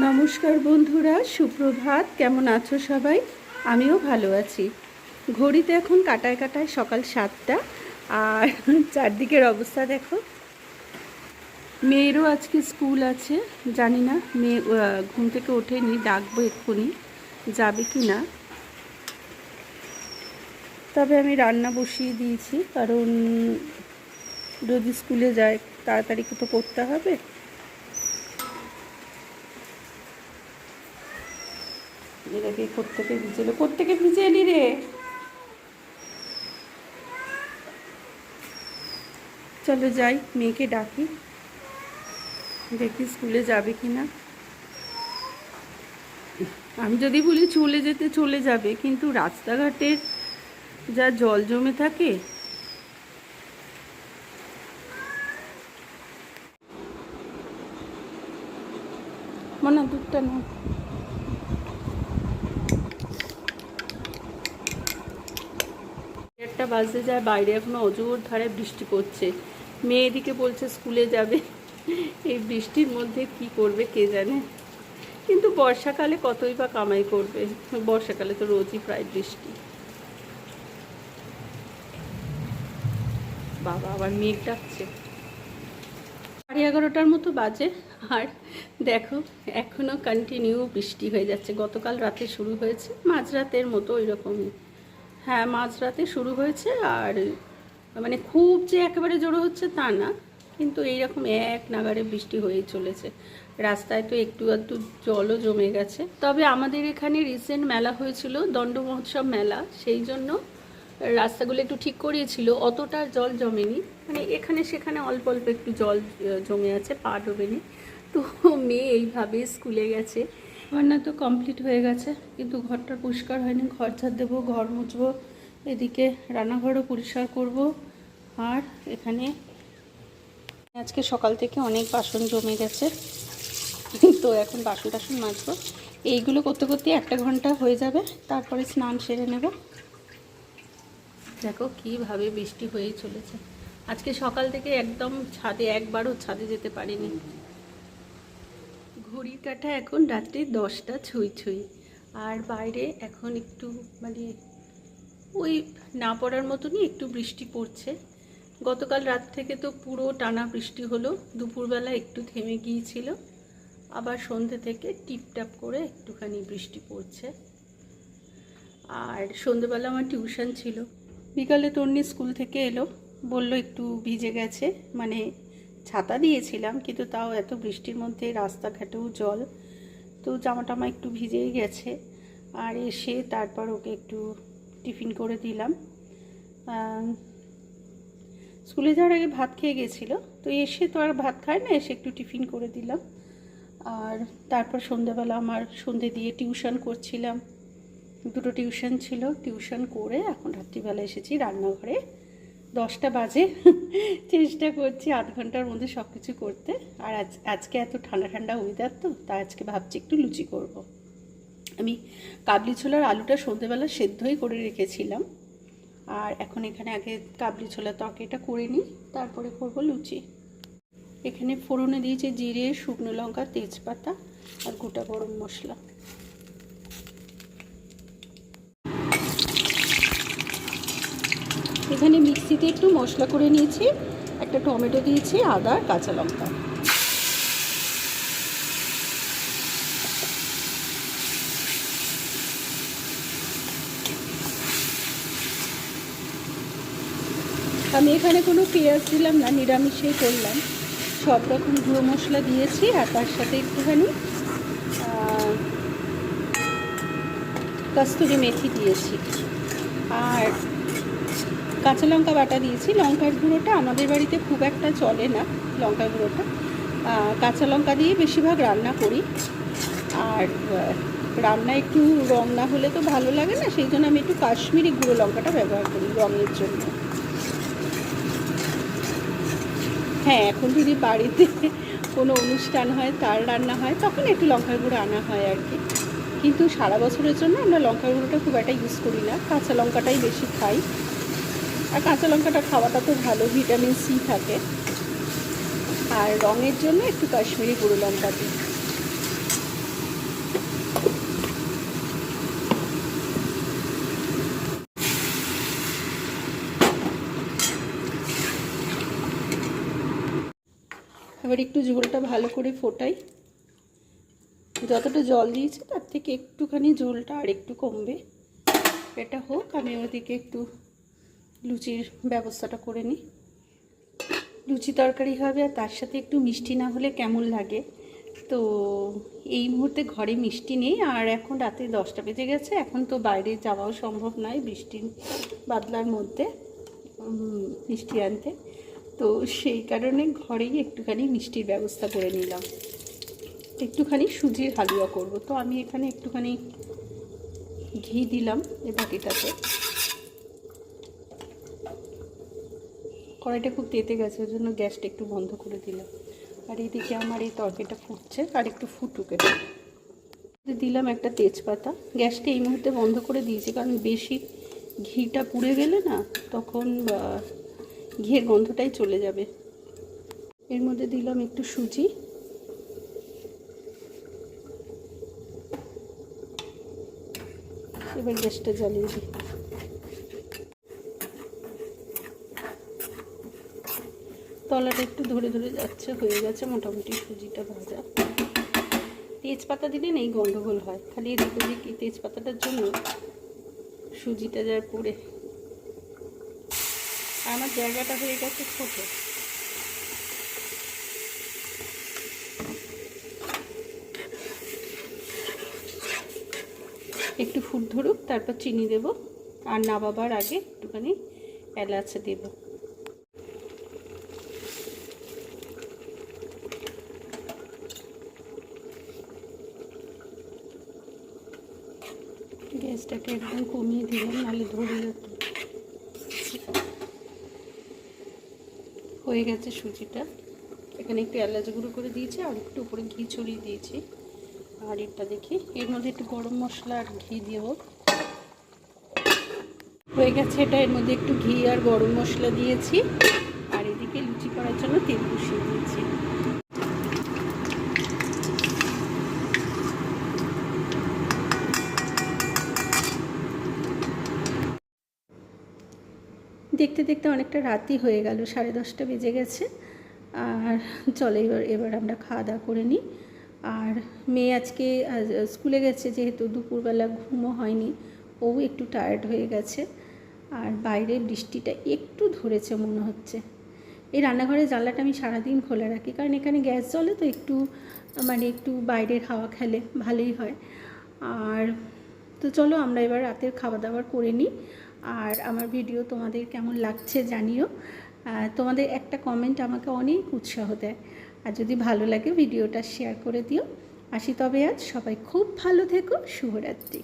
নমস্কার বন্ধুরা, সুপ্রভাত। কেমন আছো সবাই? আমিও ভালো আছি। ঘড়িতে এখন কাটায় কাটায় সকাল 7টা, আর চারদিকের অবস্থা দেখো। মেয়েরও আজকে স্কুল আছে, জানি না মেয়ে ঘুম থেকে ওঠেনি, ডাকবো এক্ষুনি, যাবে কি না। তবে আমি রান্না বসিয়ে দিয়েছি, কারণ যদি স্কুলে যায় তাড়াতাড়ি তো করতে হবে। এটাকে কোত্থেকে ভিজে এলি রে? চলো যাই, মেয়েকে ডাকি, দেখি স্কুলে যাবে কি না। আমি যদি বলি চলে যেতে চলে যাবে, কিন্তু রাস্তাঘাটের যা জল জমে থাকে। মনে দুধটা না, একটা বাজতে যায়, বাইরে এখনো অজোর ধারে বৃষ্টি পড়ছে। মেয়ে এদিকে বলছে স্কুলে যাবে, এই বৃষ্টির মধ্যে কি করবে কে জানে। কিন্তু বর্ষাকালে কতই বা কামাই করবে, বর্ষাকালে তো রোজই প্রায় বৃষ্টি। বাবা আবার মেঘ ডাকছে। 11:30টার মতো বাজে, আর দেখো এখনও কন্টিনিউ বৃষ্টি হয়ে যাচ্ছে। গতকাল রাতে শুরু হয়েছে, মাঝরাতের মতো ওইরকমই। হ্যাঁ, মাঝরাতে শুরু হয়েছে, আর মানে খুব যে একেবারে জোরে হচ্ছে তা না, কিন্তু এইরকম এক নাগাড়ে বৃষ্টি হয়েই চলেছে। রাস্তায় তো একটু আধটু জলও জমে গেছে। তবে আমাদের এখানে রিসেন্ট মেলা হয়েছিল, দণ্ড মহোৎসব মেলা, সেই জন্য রাস্তাগুলো একটু ঠিক করিয়েছিল, অতটা জল জমেনি। মানে এখানে সেখানে অল্প অল্প একটু জল জমে আছে, পা ডোবেনি। তো মেয়ে এইভাবে স্কুলে গেছে। রান্না তো কমপ্লিট হয়ে গেছে, কিন্তু ঘরটা পরিষ্কার হয়নি। ঘর ঝাড় দেবো, ঘর মুছবো, এদিকে রান্নাঘরও পরিষ্কার করব। আর এখানে আজকে সকাল থেকে অনেক বাসন জমে গেছে, তো এখন বাসন টাসন মাজবো। এইগুলো করতে করতে 1 ঘন্টা হয়ে যাবে, তারপরে স্নান সেরে নেব। দেখো কীভাবে বৃষ্টি হয়েই চলেছে। আজকে সকাল থেকে একদম একবারও ছাদে যেতে পারিনি। ঘড়ির কাঁটা এখন রাত্রি 10টা ছুঁই ছুঁই, আর বাইরে এখন একটু মানে ওই না পড়ার মতনই একটু বৃষ্টি পড়ছে। গতকাল রাত থেকে তো পুরো টানা বৃষ্টি হলো, দুপুরবেলা একটু থেমে গিয়েছিল, আবার সন্ধ্যে থেকে টিপটাপ করে একটুখানি বৃষ্টি পড়ছে। আর সন্ধ্যেবেলা আমার টিউশন ছিল। বিকালে তন্নি স্কুল থেকে এলো, বলল একটু ভিজে গেছে, মানে ছাতা দিয়েছিলাম কিন্তু তাও এত বৃষ্টির মধ্যে রাস্তাঘাটেও জল, তো জামা টামা একটু ভিজেই গেছে। আর এসে তারপর ওকে একটু টিফিন করে দিলাম। স্কুলে যাওয়ার আগে ভাত খেয়ে গেছিলো, তো এসে তো আর ভাত খায় না, এসে একটু টিফিন করে দিলাম। আর তারপর সন্ধ্যেবেলা আমার সন্ধ্যে দিয়ে টিউশন করছিলাম, 2টো টিউশন ছিল, টিউশন করে এখন রাত্রিবেলা এসেছি রান্নাঘরে। 10টা বাজে, চেষ্টা করছি আধ ঘন্টার মধ্যে সব কিছু করতে। আর আজকে এত ঠান্ডা ঠান্ডা ওয়েদার, তো তাই আজকে ভাবছি একটু লুচি করব। আমি কাবলি ছোলার আলুটা সন্ধ্যেবেলা সেদ্ধই করে রেখেছিলাম, আর এখন এখানে আগে কাবলি ছোলার তরকারিটা করে নিই, তারপরে করব লুচি। এখানে ফোড়নে দিয়েছি জিরে, শুকনো লঙ্কা, তেজপাতা আর গোটা গরম মশলা। এখানে মিক্সিতে একটু মশলা করে নিয়েছি, একটা টমেটো দিয়েছি, আদা, কাঁচা লঙ্কা। আমি এখানে কোনো পেঁয়াজ দিলাম না, নিরামিষেই করলাম। সব রকম গুঁড়ো মশলা দিয়েছি, আর তার সাথে একটুখানি কস্তুরি মেথি দিয়েছি, আর কাঁচা লঙ্কা বাটা দিয়েছি। লঙ্কার গুঁড়োটা আমাদের বাড়িতে খুব একটা চলে না, লঙ্কা গুঁড়োটা কাঁচা লঙ্কা দিয়ে বেশিরভাগ রান্না করি। আর রান্না একটু রং না হলে তো ভালো লাগে না, সেই জন্য আমি একটু কাশ্মীরি গুঁড়ো লঙ্কাটা ব্যবহার করি রঙের জন্য। হ্যাঁ, এখন যদি বাড়িতে কোনো অনুষ্ঠান হয়, তার রান্না হয়, তখন একটু লঙ্কার গুঁড়ো আনা হয় আর কি। কিন্তু সারা বছরের জন্য আমরা লঙ্কার গুঁড়োটা খুব একটা ইউজ করি না, কাঁচা লঙ্কাটাই বেশি খাই। আর কাঁচা লঙ্কাটা খাওয়াটা তো ভালো, ভিটামিন সি থাকে। আর রঙের জন্য একটু কাশ্মীরি গুঁড়ো লঙ্কা দিই। এবার একটু ঝোলটা ভালো করে ফোটাই। যতটা জল দিয়েছি তার থেকে একটুখানি ঝোলটা আর একটু কমবে। এটা হোক, আমি ওদিকে একটু লুচির ব্যবস্থাটা করে নিই। লুচি তরকারি হবে আর তার সাথে একটু মিষ্টি না হলে কেমন লাগে। তো এই মুহূর্তে ঘরে মিষ্টি নেই, আর এখন রাতে 10টা বেজে গেছে। এখন তো বাইরে যাওয়াও সম্ভব নয় বৃষ্টি বাদলার মধ্যে মিষ্টি আনতে। তো সেই কারণে ঘরেই একটুখানি মিষ্টির ব্যবস্থা করে নিলাম। একটুখানি সুজির হালুয়া করব। তো আমি এখানে একটুখানি ঘি দিলাম এই বাটিটাতে। কড়াইটা খুব তেতে গেছে, ওই জন্য গ্যাসটা একটু বন্ধ করে দিলাম। আর এইদিকে আমার এই তরকারিটা ফুটছে, আর একটু ফুটুক। এটা দিলাম একটা তেজপাতা। গ্যাসটা এই মুহূর্তে বন্ধ করে দিয়েছি, কারণ বেশি ঘিটা পুড়ে গেলে না তখন ঘিয়ের গন্ধটাই চলে যাবে। এর মধ্যে দিলাম একটু সুজি। এবার গ্যাসটা জ্বালিয়ে দিই। তলাটা একটু ধরে ধরে যাচ্ছে, হয়ে গেছে মোটামুটি সুজিটা ভাজা। তেজপাতা দিলে নেই গন্ডগোল হয়, খালি এদিক ওদিক এই তেজপাতাটার জন্য সুজিটা যায় পুড়ে। আমার জায়গাটা হয়ে গেছে ছোট। একটু ফুট ধরুক, তারপর চিনি দেব, আর নামাবার আগে একটুখানি এলাচ দেব। গ্যাসটাকে একদম কমিয়ে দিলাম, নাহলে ধরে যেত। হয়ে গেছে সুজিটা। এখানে একটু এলাচ গুঁড়ো করে দিয়েছি, আর একটু উপরে ঘি ছড়িয়ে দিয়েছি। আর এটা দেখি, এর মধ্যে একটু গরম মশলা আর ঘি দেব। হয়ে গেছে এটা। এর মধ্যে একটু ঘি আর গরম মশলা দিয়েছি, আর এদিকে লুচি করার জন্য তেল বসিয়ে দিয়েছি। দেখতে দেখতে অনেকটা রাতই হয়ে গেল, 10:30 বেজে গেছে। আর চলে এবার আমরা খাওয়া দাওয়া করে নিই। আর মেয়ে আজকে স্কুলে গেছে, যেহেতু দুপুরবেলা ঘুমও হয়নি, ও একটু টায়ার্ড হয়ে গেছে। আর বাইরে বৃষ্টিটা একটু ধরেছে মনে হচ্ছে। এই রান্নাঘরের জানলাটা আমি সারাদিন খোলা রাখি, কারণ এখানে গ্যাস জ্বলে, তো একটু বাইরের হাওয়া খেলে ভালোই হয়। আর তো চলো আমরা এবার রাতের খাওয়া দাওয়া করে নিই। আর আমার ভিডিও তোমাদের কেমন লাগছে জানিও। তোমাদের একটা কমেন্ট আমাকে অনেক উৎসাহ দেয়। আর যদি ভালো লাগে ভিডিওটা শেয়ার করে দিও। আসি তবে আজ, সবাই খুব ভালো থেকো। শুভরাত্রি।